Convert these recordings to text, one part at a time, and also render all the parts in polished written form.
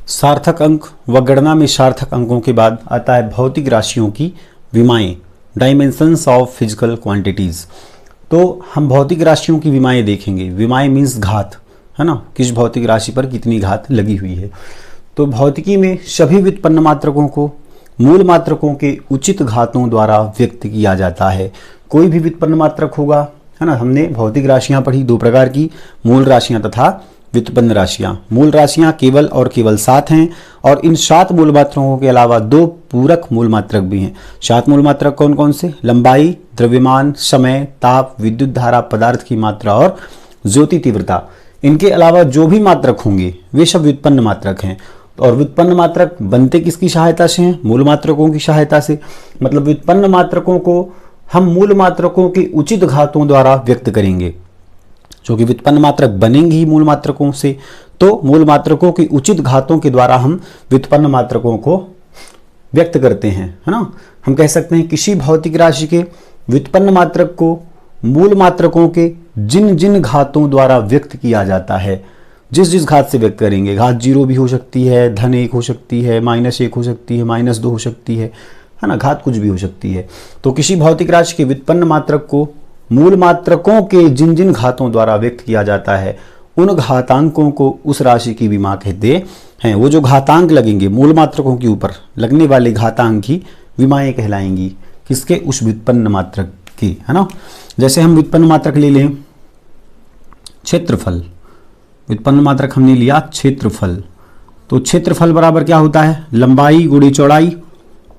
सार्थक अंक व गणना में सार्थक अंकों के बाद आता है भौतिक राशियों की विमाएं, डायमेंशंस ऑफ फिजिकल क्वांटिटीज। तो हम भौतिक राशियों की विमाएं देखेंगे। विमाएं मीन्स घात, है ना, किस भौतिक राशि पर कितनी घात लगी हुई है। तो भौतिकी में सभी व्युत्पन्न मात्रकों को मूल मात्रकों के उचित घातों द्वारा व्यक्त किया जाता है। कोई भी व्युत्पन्न मात्रक होगा, है ना, हमने भौतिक राशियां पढ़ी दो प्रकार की, मूल राशियां तथा व्युत्पन्न राशियां। मूल राशियां केवल और केवल 7 हैं और इन 7 मूल मात्रकों के अलावा 2 पूरक मूल मात्रक भी हैं। 7 मूल मात्रक कौन कौन से? लंबाई, द्रव्यमान, समय, ताप, विद्युत धारा, पदार्थ की मात्रा और ज्योति तीव्रता। इनके अलावा जो भी मात्रक होंगे वे सब व्युत्पन्न मात्रक हैं। और व्युत्पन्न मात्रक बनते किसकी सहायता से हैं? मूल मात्रकों की सहायता से। मतलब व्युत्पन्न मात्रकों को हम मूल मात्रकों के उचित घातों द्वारा व्यक्त करेंगे। जो कि व्युत्पन्न मात्रक बनेंगी ही मूल मात्रकों से, तो मूल मात्रकों के उचित घातों के द्वारा हम व्युत्पन्न मात्रकों को व्यक्त करते हैं, है ना। हम कह सकते हैं किसी भौतिक राशि के व्युत्पन्न मात्रक को मूल मात्रकों के जिन जिन घातों द्वारा व्यक्त किया जाता है, जिस जिस घात से व्यक्त करेंगे, घात 0 भी हो सकती है, धन 1 हो सकती है, -1 हो सकती है, -2 हो सकती है ना, घात कुछ भी हो सकती है। तो किसी भौतिक राशि के व्युत्पन्न मात्रक को मूल मात्रकों के जिन जिन घातों द्वारा व्यक्त किया जाता है, उन घातांकों को उस राशि की विमा कहते हैं। वो जो घातांक लगेंगे मूल मात्रकों के ऊपर लगने वाले घातांक ही विमाएं कहलाएंगी। किसके? उस व्युत्पन्न मात्रक की, है ना। जैसे हम व्युत्पन्न मात्रक ले लें क्षेत्रफल। व्युत्पन्न मात्रक हमने लिया क्षेत्रफल। तो क्षेत्रफल बराबर क्या होता है? लंबाई गुणी चौड़ाई।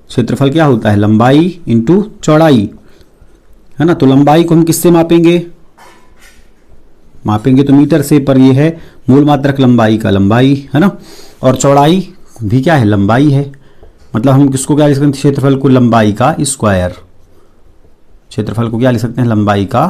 क्षेत्रफल क्या होता है? लंबाई इंटू चौड़ाई, है ना। तो लंबाई को हम किससे मापेंगे? तो मीटर से, पर ये है मूल मात्रक लंबाई का लंबाई, है ना। और चौड़ाई भी क्या है? लंबाई है। मतलब हम किसको क्या लिख सकते हैं? क्षेत्रफल को लंबाई का स्क्वायर। क्षेत्रफल को क्या लिख सकते हैं? लंबाई का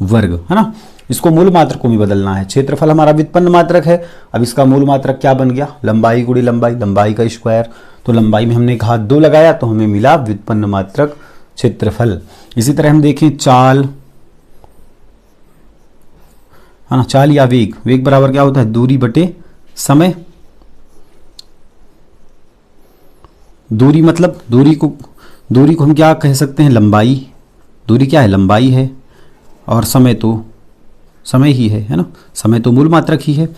वर्ग, है ना। इसको मूल मात्रकों में बदलना है। क्षेत्रफल हमारा व्युत्पन्न मात्रक है, अब इसका मूल मात्रक क्या बन गया? लंबाई गुणी लंबाई, लंबाई का स्क्वायर। तो लंबाई में हमने घात 2 लगाया तो हमें मिला व्युत्पन्न मात्रक क्षेत्रफल। इसी तरह हम देखें चाल, है ना, चाल या वेग। वेग बराबर क्या होता है? दूरी बटे समय। दूरी मतलब दूरी को हम क्या कह सकते हैं? लंबाई। दूरी क्या है? लंबाई है। और समय तो समय ही है ना। समय तो मूल मात्रक ही है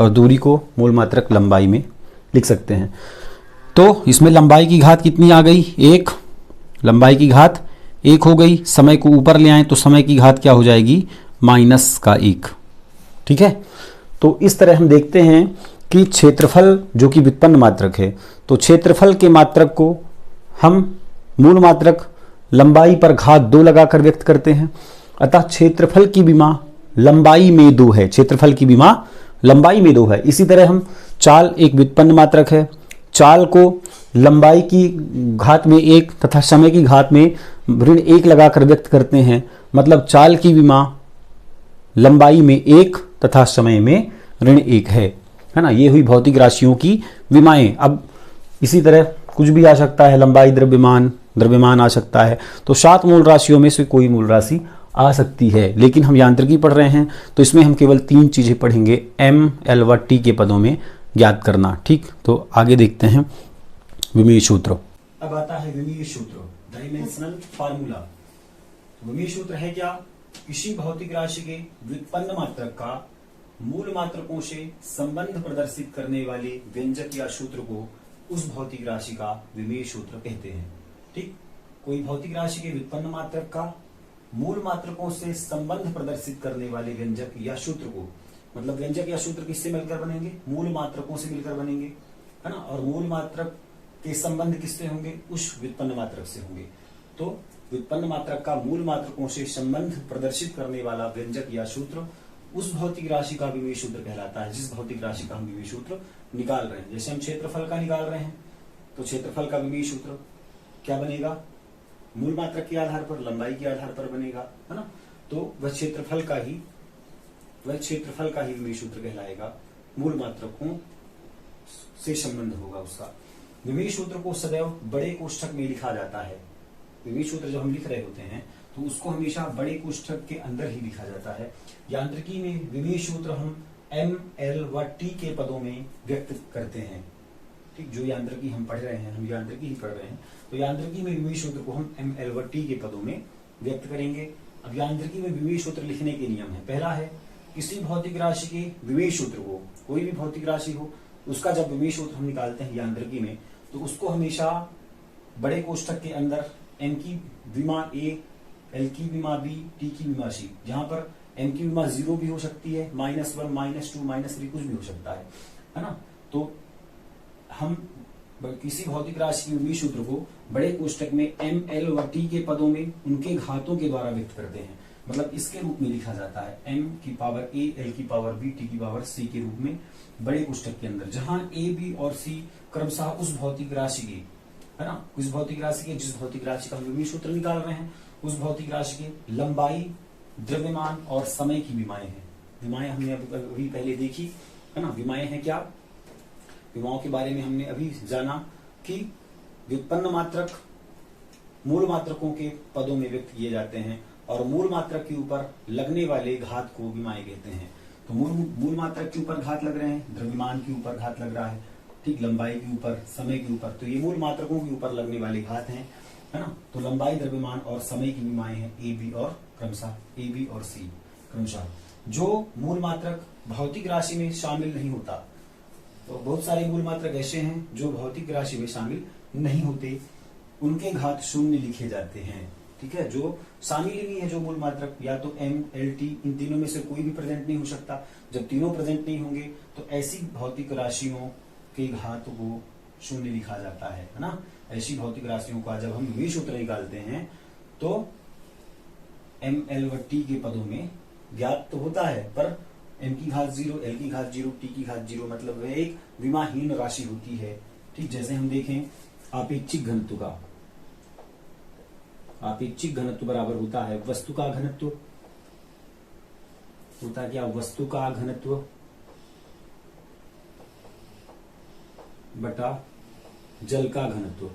और दूरी को मूल मात्रक लंबाई में लिख सकते हैं। तो इसमें लंबाई की घात कितनी आ गई? 1। लंबाई की घात 1 हो गई। समय को ऊपर ले आए तो समय की घात क्या हो जाएगी? -1। ठीक है। तो इस तरह हम देखते हैं कि क्षेत्रफल जो कि व्युत्पन्न मात्रक है, तो क्षेत्रफल के मात्रक को हम मूल मात्रक लंबाई पर घात 2 लगाकर व्यक्त करते हैं। अतः क्षेत्रफल की विमा लंबाई में 2 है। क्षेत्रफल की विमा लंबाई में 2 है। इसी तरह हम चाल एक व्युत्पन्न मात्रक है, चाल को लंबाई की घात में 1 तथा समय की घात में -1 लगाकर व्यक्त करते हैं। मतलब चाल की विमा लंबाई में 1 तथा समय में -1 है ना। ये हुई भौतिक राशियों की विमाएं। अब इसी तरह कुछ भी आ सकता है, लंबाई द्रव्यमान आ सकता है। तो 7 मूल राशियों में से कोई मूल राशि आ सकती है। लेकिन हम यांत्रिकी पढ़ रहे हैं तो इसमें हम केवल 3 चीजें पढ़ेंगे, m, l व t के पदों में ज्ञात करना। ठीक, तो आगे देखते हैं विमीय सूत्र। अब आता है विमीय सूत्र, डायमेंशनल फार्मूला। विमीय सूत्र है क्या? किसी भौतिक राशि के व्युत्पन्न मात्रक का मूल मात्रकों से संबंध प्रदर्शित करने वाले व्यंजक या सूत्र को उस भौतिक राशि का विमीय सूत्र कहते हैं। ठीक, कोई भौतिक राशि के व्युत्पन्न मात्रक का मूल मात्रकों से संबंध प्रदर्शित करने वाले व्यंजक या सूत्र को, मतलब व्यंजक या सूत्र किससे मिलकर बनेंगे? मूल मात्रकों से मिलकर बनेंगे, है ना। और मूल मात्रक के संबंध किससे होंगे? उस व्युत्पन्न मात्रक से होंगे। तो व्युत्पन्न मात्रक का मूल मात्रकों से संबंध प्रदर्शित करने वाला व्यंजक या सूत्र उस भौतिक राशि का विमीय सूत्र कहलाता है, जिस भौतिक राशि का हम विमीय सूत्र निकाल रहे हैं। जैसे हम क्षेत्रफल का निकाल रहे हैं तो क्षेत्रफल का विमीय सूत्र क्या बनेगा? मूल मात्रक के आधार पर, लंबाई के आधार पर बनेगा, है ना। तो वह क्षेत्रफल का ही विमीय सूत्र कहलाएगा। मूल मात्रकों से संबंध होगा उसका। विमीय सूत्र को सदैव बड़े कोष्ठक में लिखा जाता है। विमीय सूत्र जब हम लिख रहे होते हैं तो उसको हमेशा बड़े कोष्ठक के अंदर ही लिखा जाता है। यांत्रिकी में विमीय सूत्र हम m, l व t के पदों में व्यक्त करते हैं। ठीक, जो यांत्रिकी हम पढ़ रहे हैं, हम यांत्रिकी ही पढ़ रहे हैं, तो यांत्रिकी में विमीय सूत्र को हम mL/T के पदों में व्यक्त करेंगे। अब यांत्रिकी में विमीय सूत्र लिखने के नियम है। पहला है, किसी भौतिक राशि के विमीय सूत्र को, कोई भी भौतिक राशि हो, उसका जब विमीय सूत्र हम निकालते हैं यांत्रिकी में, तो उसको हमेशा बड़े कोष्ठक के अंदर m की विमा a, l की विमा b, t की विमा c, जहां पर m की विमा 0 भी हो सकती है, -1, -2, -3 कुछ भी हो सकता है ना। तो हम किसी भौतिक राशि के विमीय सूत्र को बड़े कोष्ठक में m, l व t के पदों में उनके घातों के द्वारा व्यक्त करते हैं। मतलब इसके रूप में लिखा जाता है, m की पावर a, l की पावर b, t की पावर c के रूप में बड़े कोष्ठक के अंदर, जहां a, b और c क्रमशः उस भौतिक राशि की, है ना, उस भौतिक राशि के, जिस भौतिक राशि का हम विमीय सूत्र निकाल रहे हैं, उस भौतिक राशि के लंबाई, द्रव्यमान और समय की विमाएं हैं। विमाएं हमने अभी पहले देखी, है ना। विमाएं हैं क्या? विमाओं के बारे में हमने अभी जाना कि व्युत्पन्न मात्रक मूल मात्रकों के पदों में व्यक्त किए जाते हैं, और मूल मात्रक के ऊपर लगने वाले घात को विमाएं कहते हैं। तो मूल मात्रक के ऊपर घात लग रहे हैं, द्रव्यमान के ऊपर घात लग रहा है, ठीक, लंबाई के ऊपर, समय के ऊपर, तो ये मूल मात्रकों के ऊपर लगने वाले घात हैं, है ना। तो लंबाई, द्रव्यमान और समय की विमाएं हैं ए, बी और क्रमशः ए, बी और सी क्रमशः। जो मूल मात्रक भौतिक राशि में शामिल नहीं होता, तो बहुत सारे मूल मात्रक ऐसे हैं जो भौतिक राशि में शामिल नहीं होते, उनके घात शून्य लिखे जाते हैं, ठीक है। जो शामिल ही नहीं है, जो मूल मात्रक, या तो m, l, t, इन तीनों में से कोई भी प्रेजेंट नहीं हो सकता। जब तीनों प्रेजेंट नहीं होंगे तो ऐसी भौतिक राशियों के घात को शून्य लिखा जाता है ना। ऐसी भौतिक राशियों का जब हम विमीय सूत्र निकालते हैं तो m, l व t के पदों में ज्ञात तो होता है, पर m की घात 0, l की घात 0, t की घात 0, मतलब वह एक विमाहीन राशि होती है, ठीक। जैसे हम देखें आपेक्षिक घनत्व का, आपेक्षिक घनत्व बराबर होता है वस्तु का घनत्व, होता है क्या? वस्तु का घनत्व बटा जल का घनत्व।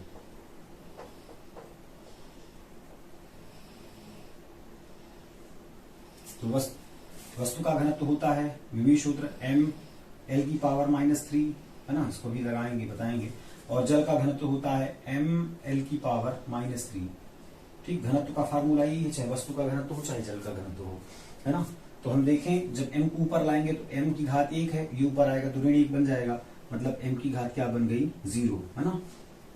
तो वस्तु का घनत्व होता है विमीय सूत्र m, l की पावर -3, है ना, इसको भी लगाएंगे, बताएंगे। और जल का घनत्व होता है m, l की पावर -3, ठीक। घनत्व का फार्मूला ही है, चाहे वस्तु का घनत्व हो चाहे जल का घनत्व हो, है ना। तो हम देखें, जब m को ऊपर लाएंगे तो m की घात 1 है, ये ऊपर आएगा तो ऋण 1 बन जाएगा, मतलब m की घात क्या बन गई? 0, है ना।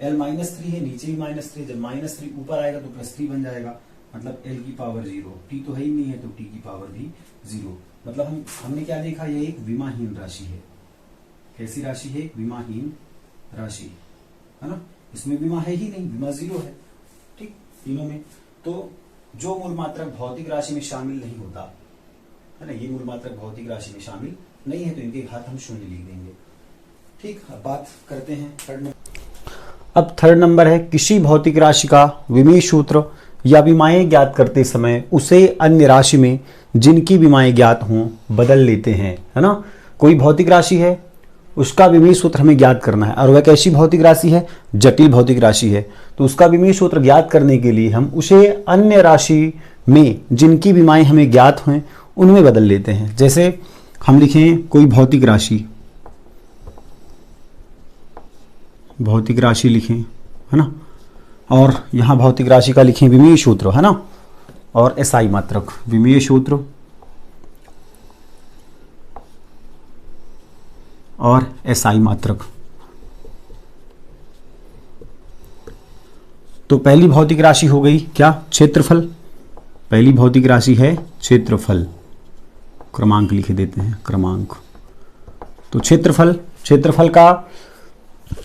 l -3 है, नीचे भी -3, जब -3 ऊपर आएगा तो +3 बन जाएगा, मतलब l की पावर 0, t तो है ही नहीं है तो t की पावर भी 0। मतलब हमने क्या देखा? ये एक विमाहीन राशि है। कैसी राशि है? विमाहीन राशि, है ना। इसमें विमा है ही नहीं, विमा 0 है, ठीक, तीनों में। तो जो मूल मात्रक भौतिक राशि में शामिल नहीं होता, है ना, ये मूल मात्रक भौतिक राशि में शामिल नहीं है, तो इनके घात हम शून्य लिख देंगे, ठीक। अब बात करते हैं थर्ड नंबर। अब थर्ड नंबर है, किसी भौतिक राशि का विमीय सूत्र या विमाएं ज्ञात करते समय उसे अन्य राशि में जिनकी विमाएं ज्ञात हों बदल लेते हैं, है ना। कोई भौतिक राशि है, उसका विमीय सूत्र हमें ज्ञात करना है, और वह कैसी भौतिक राशि है? जटिल भौतिक राशि है। तो उसका विमीय सूत्र ज्ञात करने के लिए हम उसे अन्य राशि में जिनकी विमाएं हमें ज्ञात हों उनमें बदल लेते हैं। जैसे हम लिखें कोई भौतिक राशि लिखें, है ना, और यहाँ भौतिक राशि का लिखें विमीय सूत्र, है ना, और एसआई मात्रक, विमीय सूत्र और एसआई मात्रक। तो पहली भौतिक राशि हो गई क्या? क्षेत्रफल। पहली भौतिक राशि है क्षेत्रफल, क्रमांक लिख देते हैं, क्रमांक। तो क्षेत्रफल का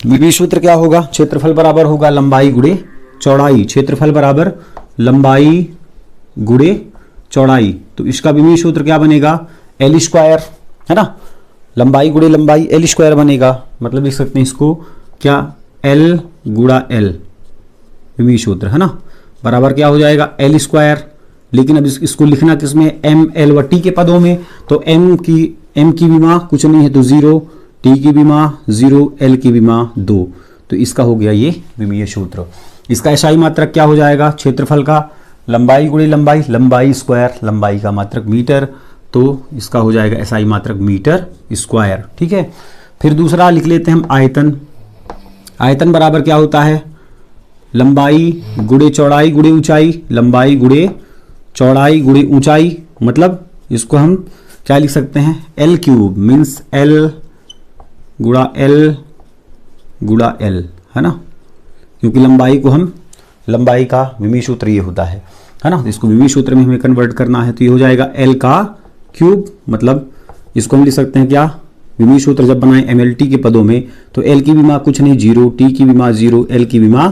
विमीय सूत्र क्या होगा? क्षेत्रफल बराबर होगा लंबाई गुणे चौड़ाई। क्षेत्रफल बराबर लंबाई गुणे चौड़ाई। तो इसका विमीय सूत्र क्या बनेगा? L स्क्वायर, है ना, लंबाई गुणे लंबाई L स्क्वायर बनेगा। मतलब लिख सकते हैं इसको क्या? L गुणा L विमीय सूत्र, है ना, बराबर क्या हो जाएगा? L square. लेकिन अब इसको लिखना किसमें? m, l व t के पदों में। तो m की विमा कुछ नहीं है तो 0, t की विमा 0, l की विमा 2। तो इसका हो गया ये विमीय सूत्र। इसका एसआई मात्रक क्या हो जाएगा? क्षेत्रफल का लंबाई गुणे लंबाई, लंबाई स्क्वायर, लंबाई का मात्रक मीटर, तो इसका हो जाएगा एसआई मात्रक मीटर स्क्वायर, ठीक है। फिर दूसरा लिख लेते हैं हम आयतन। आयतन बराबर क्या होता है, लंबाई गुणे चौड़ाई गुणे ऊंचाई, लंबाई गुणे चौड़ाई गुणे ऊंचाई, मतलब इसको हम क्या लिख सकते हैं, एल क्यूब मीन्स एल गुणा एल गुणा एल, है ना, क्योंकि लंबाई को हम, लंबाई का विमी सूत्र ये होता है ना, इसको विमी सूत्र में हमें कन्वर्ट करना है, तो ये हो जाएगा एल का क्यूब, मतलब इसको हम लिख सकते हैं क्या, विमी सूत्र जब बनाए MLT के पदों में तो एल की विमा कुछ नहीं 0, टी की विमा 0, एल की विमा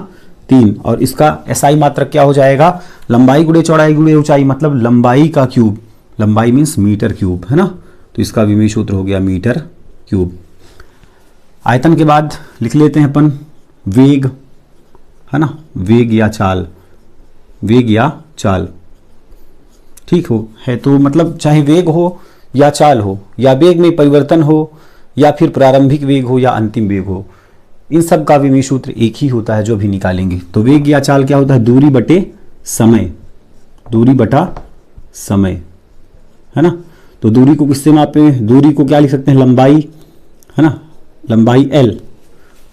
3, और इसका SI मात्रक क्या हो जाएगा, लंबाई गुणे चौड़ाई गुणे ऊंचाई, मतलब लंबाई का क्यूब, लंबाई मीन्स मीटर क्यूब, है ना, तो इसका विमी सूत्र हो गया मीटर क्यूब। आयतन के बाद लिख लेते हैं अपन वेग, है ना, वेग या चाल, वेग या चाल, ठीक हो है, तो मतलब चाहे वेग हो या चाल हो या वेग में परिवर्तन हो या फिर प्रारंभिक वेग हो या अंतिम वेग हो, इन सब का विमी सूत्र एक ही होता है जो भी निकालेंगे। तो वेग या चाल क्या होता है, दूरी बटे समय, दूरी बटा समय, है ना, तो दूरी को किससे मापे, दूरी को क्या लिख सकते हैं, लंबाई, है ना, लंबाई L,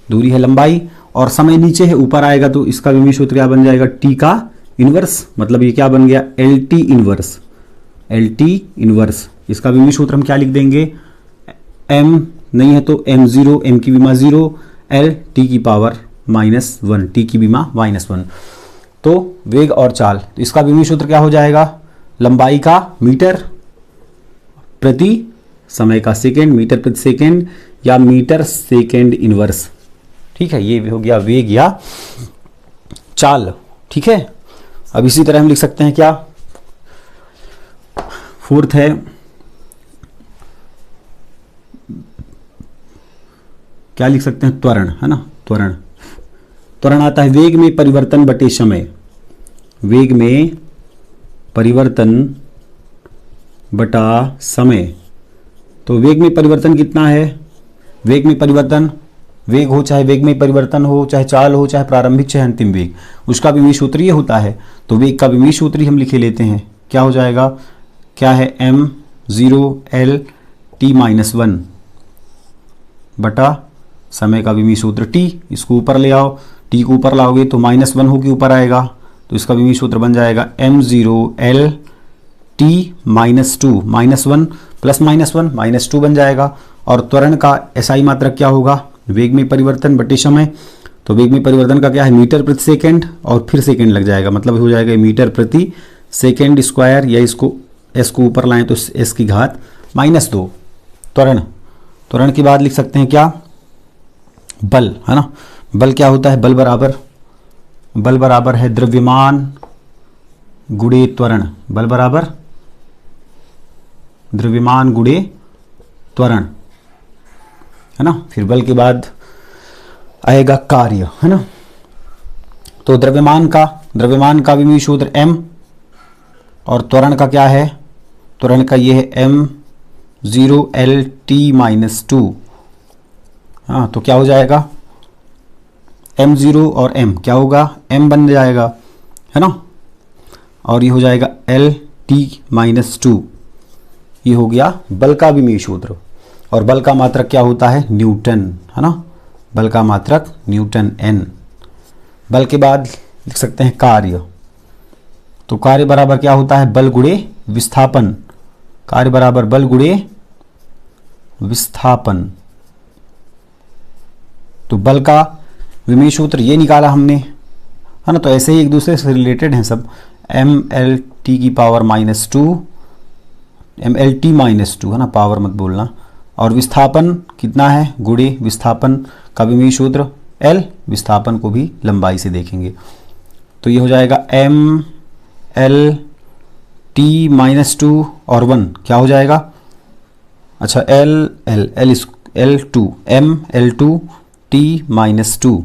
दूरी है लंबाई, और समय नीचे है ऊपर आएगा तो इसका विमी सूत्र क्या बन जाएगा, T का इनवर्स, मतलब ये क्या बन गया, LT इनवर्स, LT इनवर्स, इसका विमी सूत्र हम क्या लिख देंगे, M नहीं है तो M0, M की विमा 0, L T की पावर -1, T की विमा -1, तो वेग और चाल, तो इसका विमी सूत्र क्या हो जाएगा, लंबाई का मीटर प्रति समय का सेकेंड, मीटर प्रति सेकेंड या मीटर सेकेंड इनवर्स, ठीक है, ये हो गया वेग या चाल, ठीक है। अब इसी तरह हम लिख सकते हैं क्या, फोर्थ है क्या लिख सकते हैं, त्वरण, है ना, त्वरण, त्वरण आता है वेग में परिवर्तन बटे समय, वेग में परिवर्तन बटा समय, तो वेग में परिवर्तन कितना है, वेग में परिवर्तन, वेग हो चाहे वेग में परिवर्तन हो, चाहे चाल हो, चाहे प्रारंभिक चाहे अंतिम वेग, उसका विमी सूत्र ये होता है, तो वेग का विमी सूत्र ही हम लिखे लेते हैं, क्या हो जाएगा, क्या है, M0 L T -1 बटा समय का विमी सूत्र T, इसको ऊपर ले आओ, T को ऊपर लाओगे तो -1 होके ऊपर आएगा, तो इसका विमी सूत्र बन जाएगा M0 L T -2, -1 प्लस -1 -2 बन जाएगा, और त्वरण का SI मात्रक क्या होगा, वेग में परिवर्तन बटे समय, तो वेग में परिवर्तन का क्या है, मीटर प्रति सेकेंड, और फिर सेकेंड लग जाएगा, मतलब हो जाएगा मीटर प्रति सेकेंड स्क्वायर, या इसको S को ऊपर लाएं तो S की घात -2, त्वरण, त्वरण के बाद लिख सकते हैं क्या, बल, है ना, बल क्या होता है, बल बराबर है द्रव्यमान गुणे त्वरण, बल बराबर द्रव्यमान गुणे त्वरण, है ना, फिर बल के बाद आएगा कार्य, है ना, तो द्रव्यमान का विमी सूत्र M, और त्वरण का क्या है, त्वरण का ये है M0 L T -2, हाँ, तो क्या हो जाएगा, M0 और M क्या होगा, M बन जाएगा, है ना, और ये हो जाएगा L T -2, ये हो गया बल का विमी सूत्र, और बल का मात्रक क्या होता है, न्यूटन, है ना, बल का मात्रक न्यूटन N। बल के बाद लिख सकते हैं कार्य, तो कार्य बराबर क्या होता है, बल गुणे विस्थापन, कार्य बराबर बल गुणे विस्थापन, तो बल का विमी सूत्र ये निकाला हमने, है ना, तो ऐसे ही एक दूसरे से रिलेटेड हैं सब, MLT की पावर -2, MLT -2, है ना, पावर मत बोलना, और विस्थापन कितना है, गुणे विस्थापन का विमी सूत्र L, विस्थापन को भी लंबाई से देखेंगे, तो ये हो जाएगा MLT -2 और 1 क्या हो जाएगा, अच्छा L2 ML2 T -2,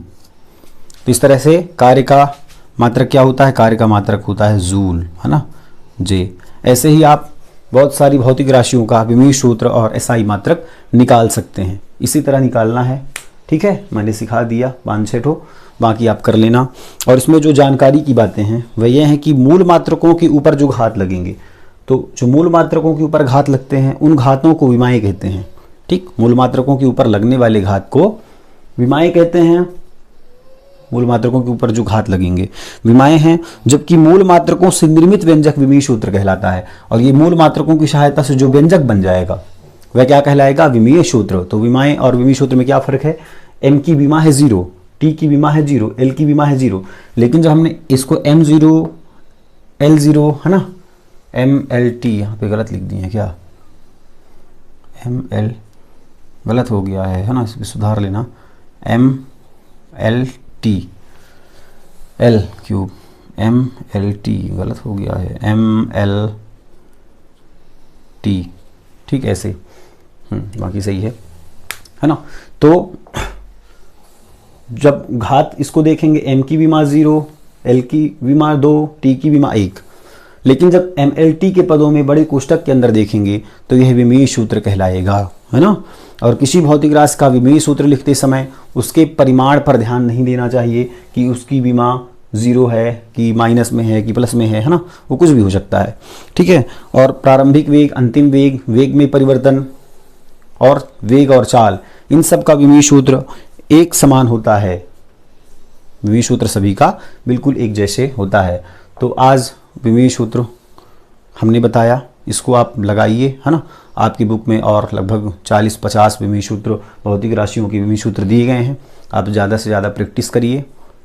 तो इस तरह से कार्य का मात्रक क्या होता है, कार्य का मात्रक होता है जूल, है ना, J। ऐसे ही आप बहुत सारी भौतिक राशियों का विमी सूत्र और SI मात्रक निकाल सकते हैं, इसी तरह निकालना है, ठीक है, मैंने सिखा दिया 5-6 ठो, बाकी आप कर लेना। और इसमें जो जानकारी की बातें हैं वह ये हैं कि मूल मात्रकों के ऊपर जो घात लगेंगे, तो जो मूल मात्रकों के ऊपर घात लगते हैं उन घातों को विमाएँ कहते हैं, ठीक, मूल मात्रकों के ऊपर लगने वाले घात को विमाएँ कहते हैं, मूल मात्रकों के ऊपर जो घात लगेंगे विमाएं हैं, जबकि मूल मात्रकों से निर्मित व्यंजक विमीय सूत्र कहलाता है। और ये मूल मात्रकों की सहायता से जो व्यंजक बन जाएगा वह क्या कहलाएगा, विमीय सूत्र। तो विमाएं और विमीय सूत्र में क्या फर्क है, m की विमा है 0, t की विमा है 0, l की विमा है 0, लेकिन जब हमने इसको m0 l0 है ना, mlt यहाँ पे गलत लिख दिए हैं क्या, ml गलत हो गया है ना, इसको सुधार लेना, mlt l क्यूब mlt गलत हो गया है, mlt ठीक ऐसे, बाकी सही है ना। तो जब घात इसको देखेंगे m की विमा 0, l की विमा 2, t की विमा 1, लेकिन जब mlt के पदों में बड़े कोष्टक के अंदर देखेंगे तो यह विमीय सूत्र कहलाएगा, है ना। और किसी भौतिक राशि का विमीय सूत्र लिखते समय उसके परिमाण पर ध्यान नहीं देना चाहिए कि उसकी विमा 0 है कि माइनस में है कि प्लस में है ना, वो कुछ भी हो सकता है, ठीक है। और प्रारंभिक वेग, अंतिम वेग, वेग में परिवर्तन और वेग और चाल, इन सब का विमीय सूत्र एक समान होता है, विमीय सूत्र सभी का बिल्कुल एक जैसे होता है। तो आज विमीय सूत्र हमने बताया, इसको आप लगाइए, है ना। आपकी बुक में और लगभग 40-50 विमीय सूत्र, भौतिक राशियों के विमीय सूत्र दिए गए हैं। आप ज़्यादा से ज़्यादा प्रैक्टिस करिए,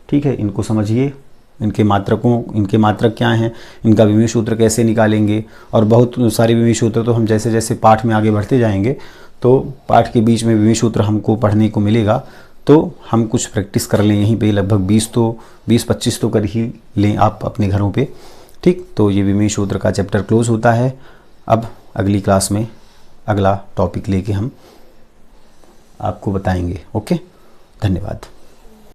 ठीक है। इनको समझिए, इनके मात्रक क्या हैं, इनका विमीय सूत्र कैसे निकालेंगे, और बहुत सारे विमीय सूत्र तो हम जैसे जैसे पाठ में आगे बढ़ते जाएंगे तो पाठ के बीच में विमीय सूत्र हमको पढ़ने को मिलेगा, तो हम कुछ प्रैक्टिस कर लें यहीं पे, लगभग 20-25 तो कर ही लें आप अपने घरों पे, ठीक। तो ये विमीय सूत्र का चैप्टर क्लोज होता है। अब अगली क्लास में अगला टॉपिक लेके हम आपको बताएंगे। ओके, धन्यवाद।